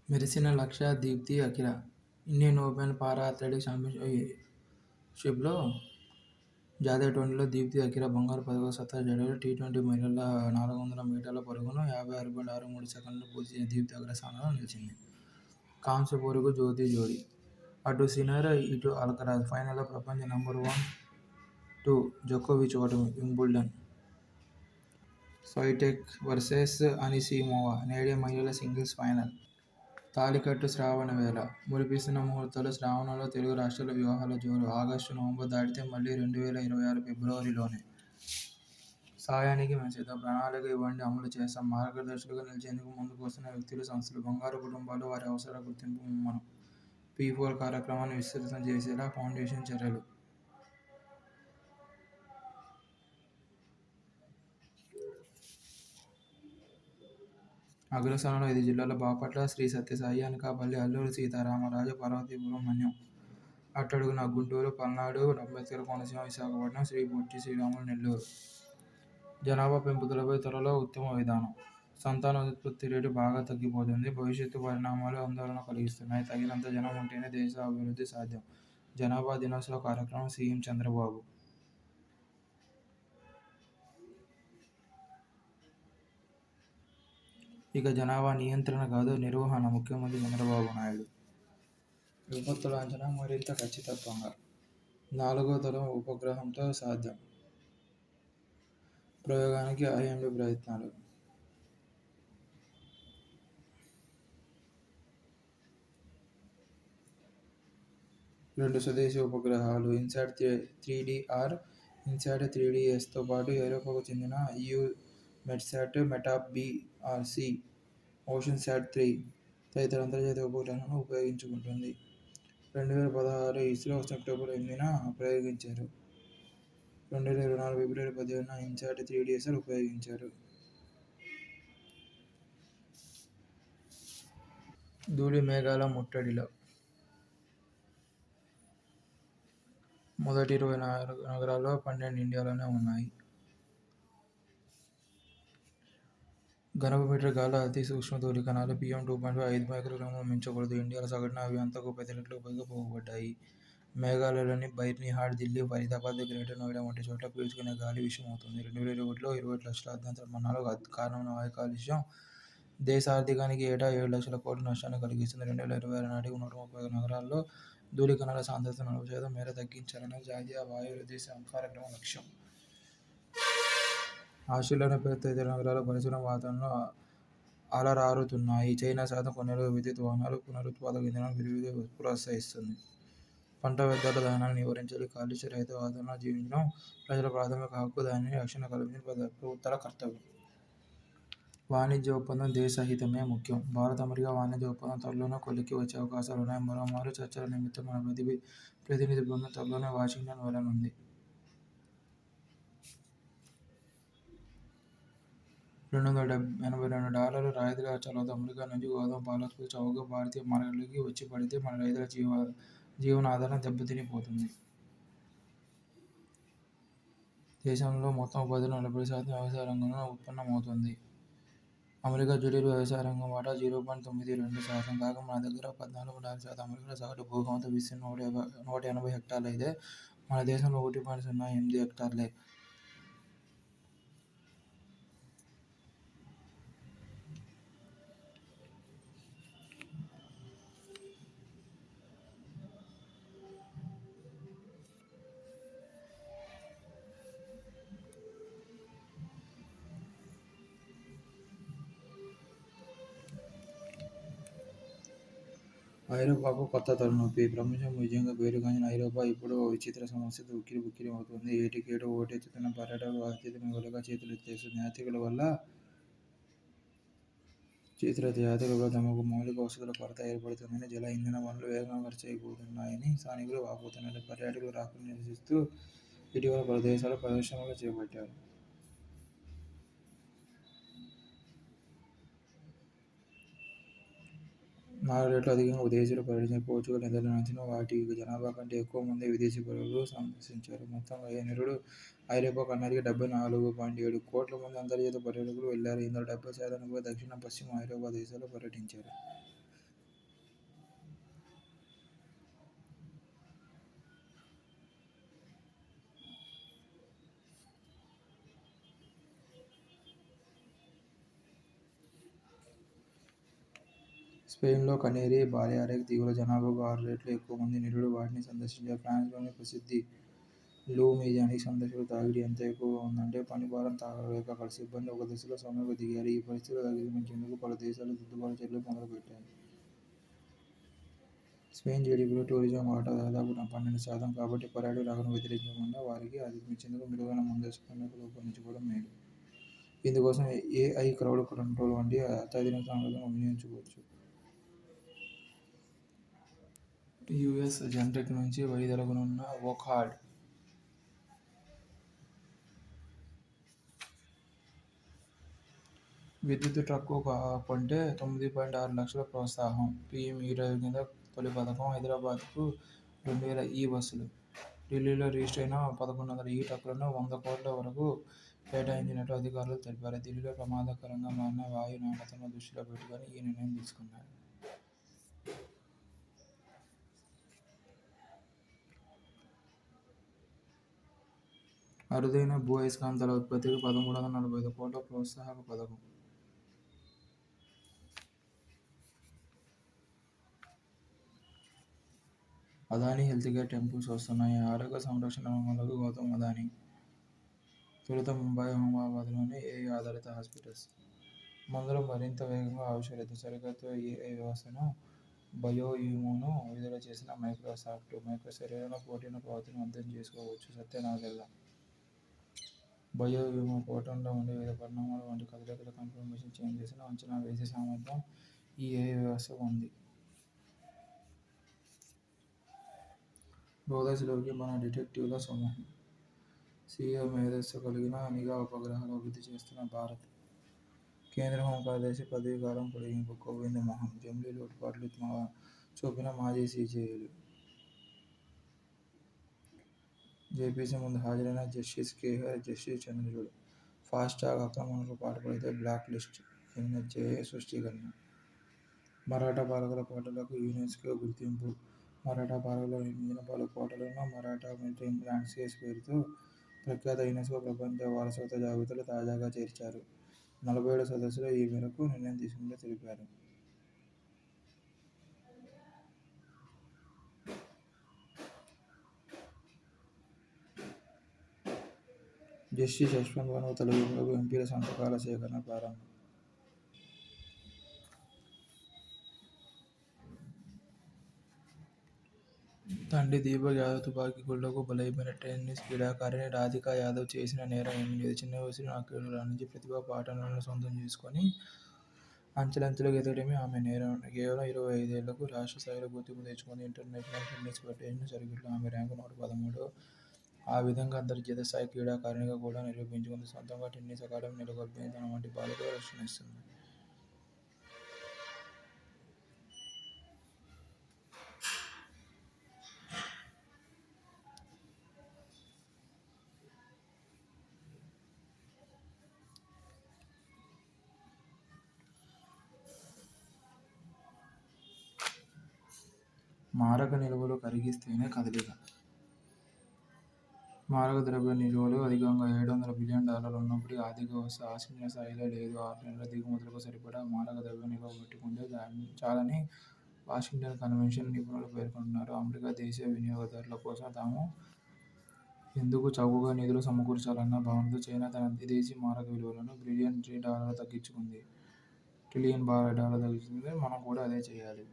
మెరిసిన లక్ష్య, దీప్తి, అఖిల. Indian open పారా athletics ఛాంపియన్షిప్లో జాతీయ ట్వంటీలో దీప్తి, అఖిల బంగారు పతకాలు సత్తా చాటారు. టీ20 మహిళల 400 మీటర్ల పరుగును 56.63 సెకన్లలో పూర్తి చేసిన దీప్తి అగ్రస్థానంలో నిలిచింది. కాంస్య పోరుకు జ్యోతి జోడీ. అటు సిన్నర్, ఇటు అల్కరాజ్. ఫైనల్లో ప్రపంచ నంబర్ 1-2 జోకోవిచ్ ఓటమి. వింబుల్డన్ స్వైటెక్ వర్సెస్ అనిసీమోవా నేడే మహిళల సింగిల్స్ ఫైనల్. తాళికట్టు శ్రావణ వేళ. మురిపిస్తున్న ముహూర్తాలు. శ్రావణంలో తెలుగు రాష్ట్రాల్లో వివాహాల జోరు. ఆగస్టు, నవంబర్ దాటితే మళ్లీ 2026 ఫిబ్రవరిలోనే. సాయానికి మేంచేద్దాం. ప్రణాళిక ఇవ్వండి, అమలు చేస్తాం. మార్గదర్శకులుగా నిలిచేందుకు ముందుకు వస్తున్న వ్యక్తులు, సంస్థలు. బంగారు కుటుంబాలు, వారి అవసరాల గుర్తింపు ముమ్మరం. P4 కార్యక్రమాన్ని విస్తృతం చేసేలా ఫౌండేషన్ చర్యలు. అగ్రస్థానంలో 5 జిల్లాలు. బాపట్ల, శ్రీ సత్యసాయి, అనకాపల్లి, అల్లూరి సీతారామరాజు, పార్వతీపురం, మన్యం. అట్టడుగున గుంటూరు, పల్నాడు, అంబేద్కర్ కోనసీమ, విశాఖపట్నం, శ్రీ పొట్టి శ్రీరాములు, నెల్లూరు. జనాభా పెంపుదలపై త్వరలో ఉత్తమ విధానం. సంతానోత్పత్తి రేటు బాగా తగ్గిపోతుంది. భవిష్యత్తు పరిణామాలు ఆందోళన కలిగిస్తున్నాయి. తగినంత జనం ఉంటేనే దేశ అభివృద్ధి సాధ్యం. జనాభా దినోత్సవ కార్యక్రమం సీఎం చంద్రబాబు. ఇక జనాభా నియంత్రణ కాదు, నిర్వహణ. ముఖ్యమంత్రి చంద్రబాబు నాయుడు. విపత్తుల అంచనా మరింత ఖచ్చితత్వంగా. 4వ తరం ఉపగ్రహంతో సాధ్యం. ప్రయోగానికి ఐఎండీ ప్రయత్నాలు. రెండు స్వదేశీ ఉపగ్రహాలు ఇన్సాట్ 3DR, ఇన్సాట్ 3DS తో పాటు ఐరోపాకు చెందిన EUమెట్సాట్, మెటాప్ B/C, ఓషన్శాట్-3 తదితర అంతర్జాతీయ ఉపగ్రహాలను ఉపయోగించుకుంటుంది. 2016 ఇస్రో సెప్టెంబర్ 8న ప్రయోగించారు. 2024 ఫిబ్రవరి 18న ఇన్సాట్ 3DS ఉపయోగించారు. ధూళి మేఘాల ముట్టడిలో మొదటి 20 నగరాల్లో 12 ఇండియాలోనే ఉన్నాయి. ఘనపు మీటర్ గాలిలో అతి సూక్ష్మ ధూళి కణాలు PM2.5 5 మైక్రోగ్రాములు మించకూడదు. ఇండియాలో సగటున అవి అంతకు 10 రెట్లకు పైగా పోగుపడ్డాయి. మేఘాలయలోని బైర్నిహాట్, ఢిల్లీ, ఫరీదాబాద్, గ్రేటర్ నోయిడా వంటి చోట్ల పీల్చుకునే గాలి విషమవుతోంది. 2021లో 21 లక్షల అర్ధాంతర మరణాలకు కారణమైన వాయు కాలుష్యం దేశ ఆర్థికానికి ఏటా 7 లక్షల కోట్ల నష్టాన్ని కలిగిస్తుంది. 2026 నాటికి 131 నగరాల్లో ధూళి కణాల సాంద్రతను 40% మేర తగ్గించాలన్నది జాతీయ వాయు వృద్ధి కార్యక్రమం లక్ష్యం. ఆస్ట్రేలియాలోని పెర్త్ తదితర నగరాల పరిసర వాతావరణంలో అలరారుతున్నాయి. చైనా సైతం కొన్నేళ్లుగా విద్యుత్ వాహనాలు, పునరుత్పాదక ఇంధనాలను విరివిగా ప్రోత్సహిస్తోంది. పంట వ్యర్థాల దహనాన్ని నివారించాలి. కాలుష్య రహిత వాతావరణంలో జీవించడం ప్రజల ప్రాథమిక హక్కు. దానికి రక్షణ కల్పించడం ప్రభుత్వాల కర్తవ్యం. వాణిజ్య ఒప్పందం దేశ హితమే ముఖ్యం. భారత్, అమెరికా వాణిజ్య ఒప్పందం త్వరలోనే కొలిక్కి వచ్చే అవకాశాలున్నాయి. మరోమారు చర్చల నిమిత్తం మన ప్రతినిధి బృందం త్వరలోనే వాషింగ్టన్ వెళ్లనుంది. $282 రాయితీల చొరవతో అమెరికా నుంచి గోధుమ, పాల ఉత్పత్తి చౌకగా భారతీయ మార్కెట్లోకి వచ్చి పడితే మన రైతుల జీవనాధారం దెబ్బతినిపోతుంది. దేశంలో మొత్తం ఉత్పత్తిలో 40% వ్యవసాయ రంగంలో ఉత్పన్నమవుతోంది. అమెరికా జీడీపీ వ్యవసాయ రంగం వాటా 0.92% కాగా మన దగ్గర 14.6%. అమెరికాలో సగటు భూగర్భ విస్తీర్ణం 180 హెక్టార్లయితే మన దేశంలో 1.08 హెక్టార్లే. ఐరోపాకు కొత్త తలనొప్పి. ప్రపంచం విజయంగా పేరుగాంచిన ఐరోపా ఇప్పుడు ఓ విచిత్ర సమస్యతో ఉక్కిరిబిక్కిరి అవుతోంది. ఏటికేటో ఓటెత్తుతున్న పర్యాటకులకు ఆతిథ్యం ఇవ్వలేక చేతులెత్తేస్తోంది. యాత్రికుల తమకు మౌలిక వసతుల కొరత ఏర్పడుతోందని, జల, ఇంధన వనరులు వేగంగా ఖర్చయిపోతున్నాయని స్థానికులు వాపోతున్నారు. పర్యాటకుల రాకను నిరసిస్తూ ఇటీవల పలు దేశాలు ప్రదర్శనలు చేపట్టారు. 4 రెట్లు అధికంగా విదేశీయులు పర్యటించారు. పోర్చుగల్, నెదర్లాండ్స్ను వాటి జనాభా కంటే ఎక్కువ మందే విదేశీ పర్యాటకులు సందర్శించారు. మొత్తంగా ఈ నిరుడు ఐరోపా ఖండానికి 74.7 కోట్ల మంది అంతర్జాతీయ పర్యాటకులు వెళ్లారు. ఇందులో 70%కు పైగా దక్షిణ, పశ్చిమ ఐరోపా దేశాల్లో పర్యటించారు. స్పెయిన్‌లో కనేరీ, బాలియారిక్ దీవుల జనాభాకు 6 రెట్లు ఎక్కువ మంది నిరుడు వాటిని సందర్శించారు. ఫ్రాన్స్‌లోని ప్రసిద్ధి లూ మ్యూజియానికి సందర్శకుల తాకిడి ఎంత ఎక్కువగా ఉందంటే పనిభారం తాళలేక అక్కడి సిబ్బంది ఒక దశలో సమ్మెకు దిగారు. ఈ పరిస్థితులను అధిగమించేందుకు పలు దేశాలు దిద్దుబాటు చర్యలు మొదలుపెట్టాయి. స్పెయిన్ జీడీపీలో టూరిజం వాటా దాదాపు 12% కాబట్టి పర్యాటకులను వ్యతిరేకించకుండా వారికి అధిగమించేందుకు మెరుగైన ముందస్తు ప్రణాళికలు రూపొందించుకోవడం మేలు. ఇందుకోసం ఏఐ క్రౌడ్ కంట్రోల్ వంటి అత్యాధునిక సాంకేతికతను వినియోగించుకోవచ్చు. యూఎస్ జెన్టెక్ నుంచి వైదొలగనున్న వోక్హార్డ్ విద్యుత్ ట్రక్కు కొంటే 9.6 లక్షల ప్రోత్సాహం. పీఎం ఈ-డ్రైవ్ కింద తొలి పథకం హైదరాబాద్కు 2000 ఈ-బస్సులు. ఢిల్లీలో రిజిస్టర్ అయిన 1100 ఈ-ట్రక్కులను 100 కోట్ల వరకు కేటాయించినట్టు అధికారులు తెలిపారు. ఢిల్లీలో ప్రమాదకరంగా మారిన వాయు నాణ్యతను దృష్టిలో పెట్టుకుని ఈ నిర్ణయం తీసుకున్నారు. అరుదైన భూ అయస్కాంతాల ఉత్పత్తికి 1345 కోట్ల ప్రోత్సాహక పథకం. అదానీ హెల్త్కేర్ టెంపుల్స్ వస్తున్నాయి. ఆరోగ్య సంరక్షణ రంగంలోకి గౌతమ్ అదానీ. తొలుత ముంబై, అహ్మదాబాద్లోని ఏఐ ఆధారిత హాస్పిటల్స్. మందులు మరింత వేగంగా ఆవిష్కరిద్దాం. సరికొత్త ఏఐ వ్యవస్థను బయోఇమ్యూను విడుదల చేసిన మైక్రోసాఫ్ట్. శరీరంలో ప్రోటీన్ల ప్రవర్తనను అర్థం చేసుకోవచ్చు. సత్య నాదెళ్ల. బయోఇమ్యూ ప్రోటీన్లో ఉండే వివిధ పరిణామాల వంటి కదలికల కన్ఫర్మేషన్ చేంజెస్ను అంచనా వేసే సామర్థ్యం ఈ ఏఐ వ్యవస్థకు ఉంది. రోదసిలోకి మన డిటెక్టివ్ల సమూహం. సీఈఓ మేధస్సు కలిగిన నిఘా ఉపగ్రహాలు అభివృద్ధి చేస్తున్న భారత్. కేంద్ర హోంకార్యదర్శి పదవీకాలం పొడిగింపు. కోవింద్ మోహన్. జమిలీ లోటుపాట్లు చూపిన మాజీ సీజేలు. జేపీసీ ముందు హాజరైన justice Kehar, justice Chandrachud. FASTag అక్రమాలకు పాల్పడితే బ్లాక్ లిస్ట్. ఎన్హెచ్ఏఐ స్పష్టీకరణ. మరాఠా పాలకుల కోటలకు యునెస్కో గుర్తింపు. మరాఠా పాలకులు నిర్మించిన పలు కోటలను మరాఠా మిలిటరీ ల్యాండ్స్కేప్స్ పేరుతో ప్రఖ్యాత యునెస్కో ప్రపంచ వారసత్వ జాబితాలో తాజాగా చేర్చారు. 47 సదస్సులో ఈ మేరకు నిర్ణయం తీసుకున్నట్లు తెలిపారు. జస్టిస్ యశ్వంత్ వనూర్ తొలగింపులకు ఎంపీల సంతకాల సేకరణ ప్రారంభం. తండ్రి దీపక్ యాదవ్ తుపాకీ గుళ్లకు బలైపోయిన టెన్నిస్ క్రీడాకారిణి రాధికా యాదవ్ చేసిన నేరం ఏమీ లేదు. చిన్న వయసులో నాట్యక్రీడలో రాణించి ప్రతిభా పాటవాలను సొంతం చేసుకుని అంచెలంచెలుగా ఎదగడమే ఆమె నేరం. కేవలం 25 ఏళ్లకు రాష్ట్ర స్థాయిలో గుర్తింపు తెచ్చుకుంది. ఇంటర్నేషనల్ టెన్నిస్ ఫెడరేషన్ సర్క్యూట్లో ఆమె ర్యాంకు 113. ఆ విధంగా అంతర్జాతీయ స్థాయి క్రీడాకారిణిగా కూడా నిరూపించుకుంది. సొంతంగా టెన్నిస్ అకాడమీ నెలకొల్పింది. తన వంటి బాలికలకు రక్షణ ఇస్తుంది. మారక నిల్వలు కరిగిస్తేనే కదలిక. మారక ద్రవ్య నిల్వలు అధికంగా $700 బిలియన్ ఉన్నప్పటికీ ఆర్థిక వ్యవస్థ ఆశించిన స్థాయిలో లేదు. 6 నెలల దిగుమతులకు సరిపడా మారక ద్రవ్య నిల్వ పెట్టుకుంటే చాలని వాషింగ్టన్ కన్వెన్షన్ నిపుణులు పేర్కొంటున్నారు. అమెరికా దేశీయ వినియోగదారుల కోసం తాము ఎందుకు చౌకగా నిధులు సమకూర్చాలన్న భావనతో చైనా తన విదేశీ మారక విలువలను $1 ట్రిలియన్ తగ్గించుకుంది. మనం కూడా అదే చేయాలి.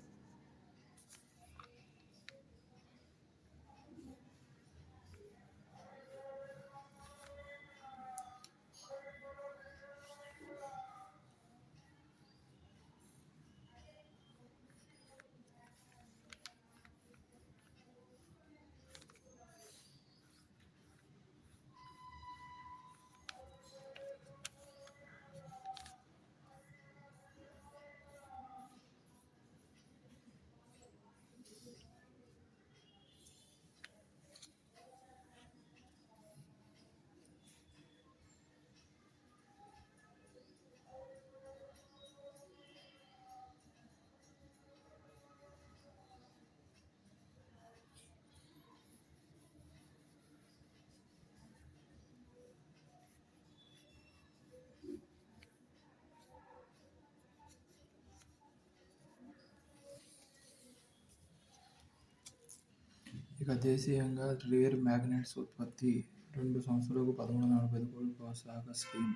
ఇక దేశీయంగా రేర్ మ్యాగ్నెట్స్ ఉత్పత్తి 2 సంస్థలకు 1345 కోట్లు ప్రోత్సాహక స్కీమ్